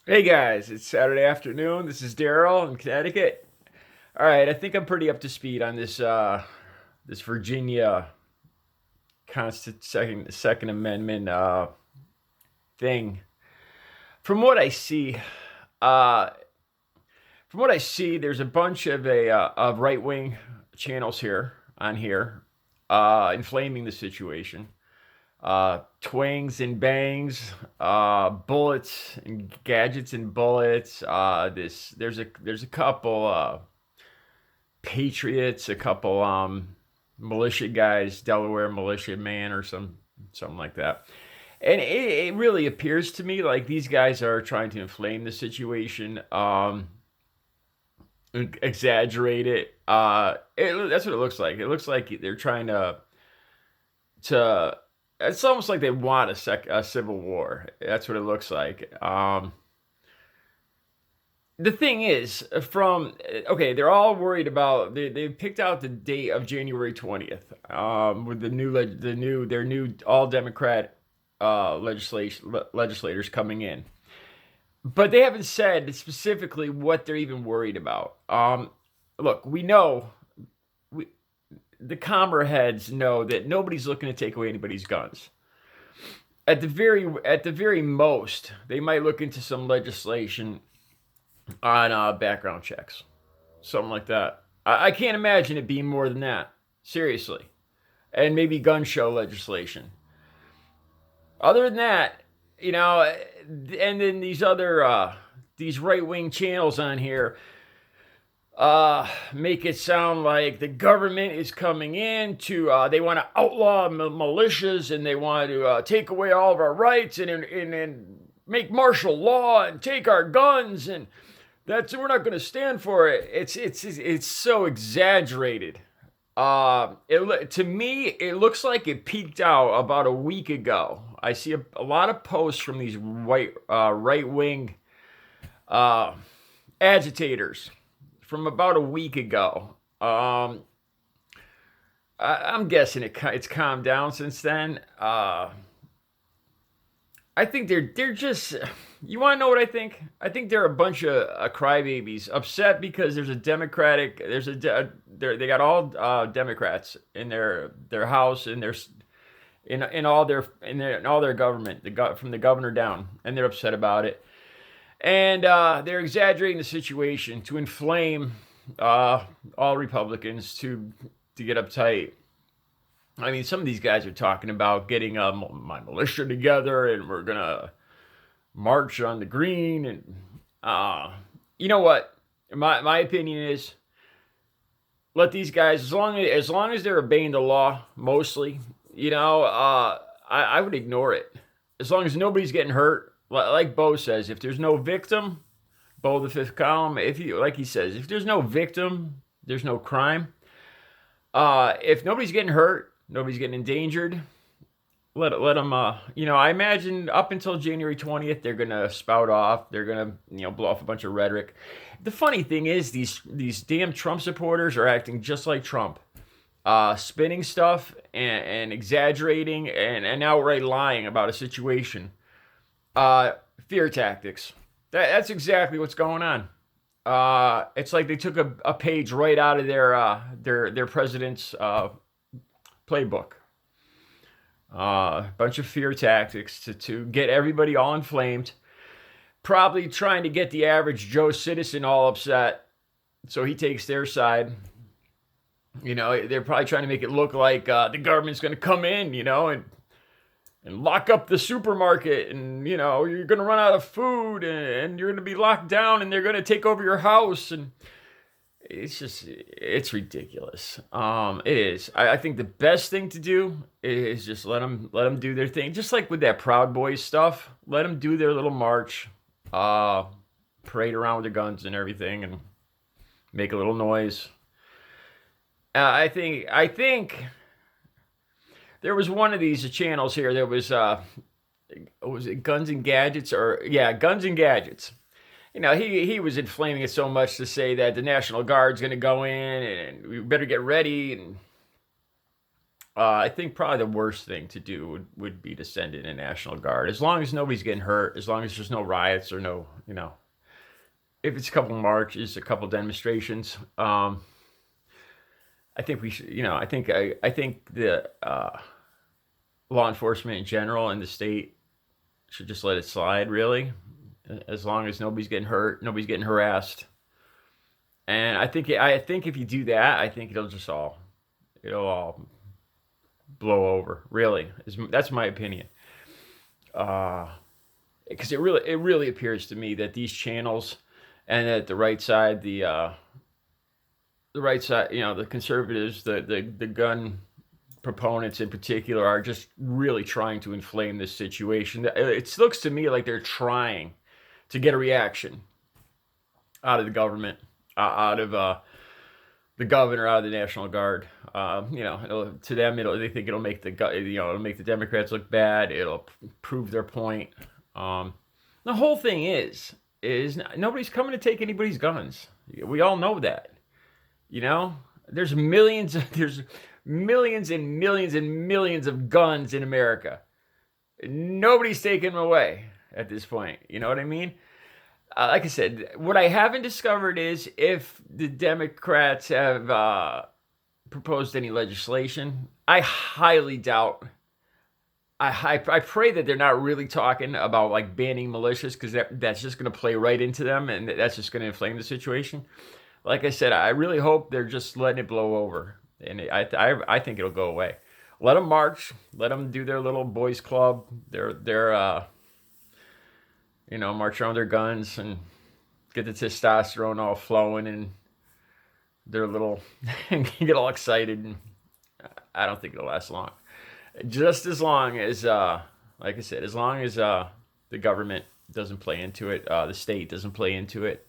Hey guys, it's Saturday afternoon. This is Daryl in Connecticut. All right, I think I'm pretty up to speed on this Virginia second Amendment thing. From what I see, uh, there's a bunch of right wing channels here inflaming the situation. Twangs and bangs, bullets and gadgets and bullets. There's a couple patriots, a couple militia guys, Delaware militia man or something like that. And it really appears to me like these guys are trying to inflame the situation, exaggerate it. That's what it looks like. It looks like they're trying to it's almost like they want a civil war. That's what it looks like. The thing is, they're all worried about they picked out the date of January 20th, with their new all Democrat legislators coming in, but they haven't said specifically what they're even worried about. Look, we know the Commer heads know that nobody's looking to take away anybody's guns. At the very most, they might look into some legislation on background checks, something like that. I can't imagine it being more than that. Seriously, and maybe gun show legislation. Other than that, and then these right wing channels on here make it sound like the government is coming in to they want to outlaw militias, and they want to take away all of our rights and make martial law and take our guns, and we're not going to stand for it. It's so exaggerated. To me, it looks like it peaked out about a week ago. I see a lot of posts from these right wing agitators from about a week ago. I'm guessing it's calmed down since then. I think they're just. You want to know what I think? I think they're a bunch of crybabies, upset because there's a Democratic. They got all Democrats in their house, and in all their government, from the governor down, and they're upset about it. And they're exaggerating the situation to inflame all Republicans to get uptight. I mean, some of these guys are talking about getting my militia together, and we're gonna march on the green. And you know what? My opinion is, let these guys, as long as they're obeying the law, mostly, I would ignore it. As long as nobody's getting hurt, like Bo says, if there's no victim, Bo the fifth column, like he says, if there's no victim, there's no crime. If nobody's getting hurt, nobody's getting endangered, let them. I imagine up until January 20th, they're gonna spout off. They're gonna blow off a bunch of rhetoric. The funny thing is, these damn Trump supporters are acting just like Trump, spinning stuff and exaggerating and outright lying about a situation. Fear tactics. That's exactly what's going on. It's like they took a page right out of their president's playbook. A bunch of fear tactics to get everybody all inflamed. Probably trying to get the average Joe citizen all upset, so he takes their side. They're probably trying to make it look like the government's going to come in, and lock up the supermarket, and you're going to run out of food, and you're going to be locked down, and they're going to take over your house. And it's ridiculous. It is. I think the best thing to do is just let them do their thing, just like with that Proud Boys stuff. Let them do their little march, parade around with their guns and everything, and make a little noise. I think there was one of these channels here. There was it Guns and Gadgets, or yeah, Guns and Gadgets. He was inflaming it so much to say that the National Guard's going to go in and we better get ready. And I think probably the worst thing to do would be to send in a National Guard. As long as nobody's getting hurt, as long as there's no riots or no, if it's a couple marches, a couple demonstrations, I think we should, I think the law enforcement in general and the state should just let it slide, really, as long as nobody's getting hurt, nobody's getting harassed. And I think if you do that, I think it'll all blow over. Really, that's my opinion. Because it really appears to me that these channels, and that the right side, the conservatives, the gun proponents in particular, are just really trying to inflame this situation. It looks to me like they're trying to get a reaction out of the government, out of the governor, out of the National Guard. To them, they think it'll make it'll make the Democrats look bad. It'll prove their point. The whole thing is nobody's coming to take anybody's guns. We all know that. There's millions and millions and millions of guns in America. Nobody's taking them away at this point. You know what I mean? Like I said, what I haven't discovered is if the Democrats have proposed any legislation. I highly doubt. I pray that they're not really talking about like banning militias, because that's just going to play right into them, and that's just going to inflame the situation. Like I said, I really hope they're just letting it blow over, and I think it'll go away. Let them march, let them do their little boys club, their march around their guns and get the testosterone all flowing, and their little get all excited. And I don't think it'll last long. Just as long as, like I said, as long as the government doesn't play into it, the state doesn't play into it,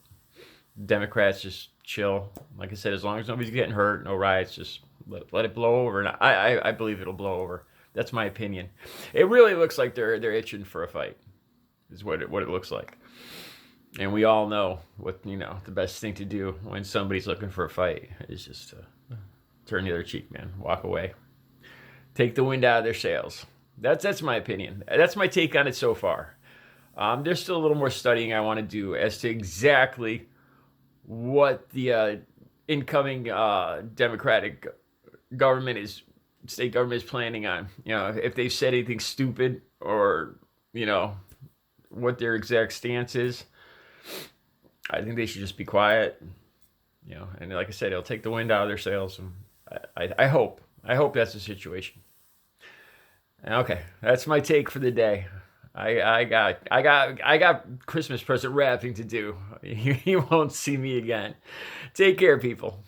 Democrats just chill. Like I said, as long as nobody's getting hurt, no riots, just let it blow over. And I believe it'll blow over. That's my opinion. It really looks like they're itching for a fight, is what it looks like. And we all know what the best thing to do when somebody's looking for a fight is just to turn the other cheek, man. Walk away. Take the wind out of their sails. That's my opinion. That's my take on it so far. There's still a little more studying I want to do as to exactly what the incoming Democratic state government is planning on. If they've said anything stupid, or what their exact stance is. I think they should just be quiet. And like I said, it'll take the wind out of their sails. And I hope that's the situation. Okay, that's my take for the day. I got Christmas present wrapping to do. You won't see me again. Take care, people.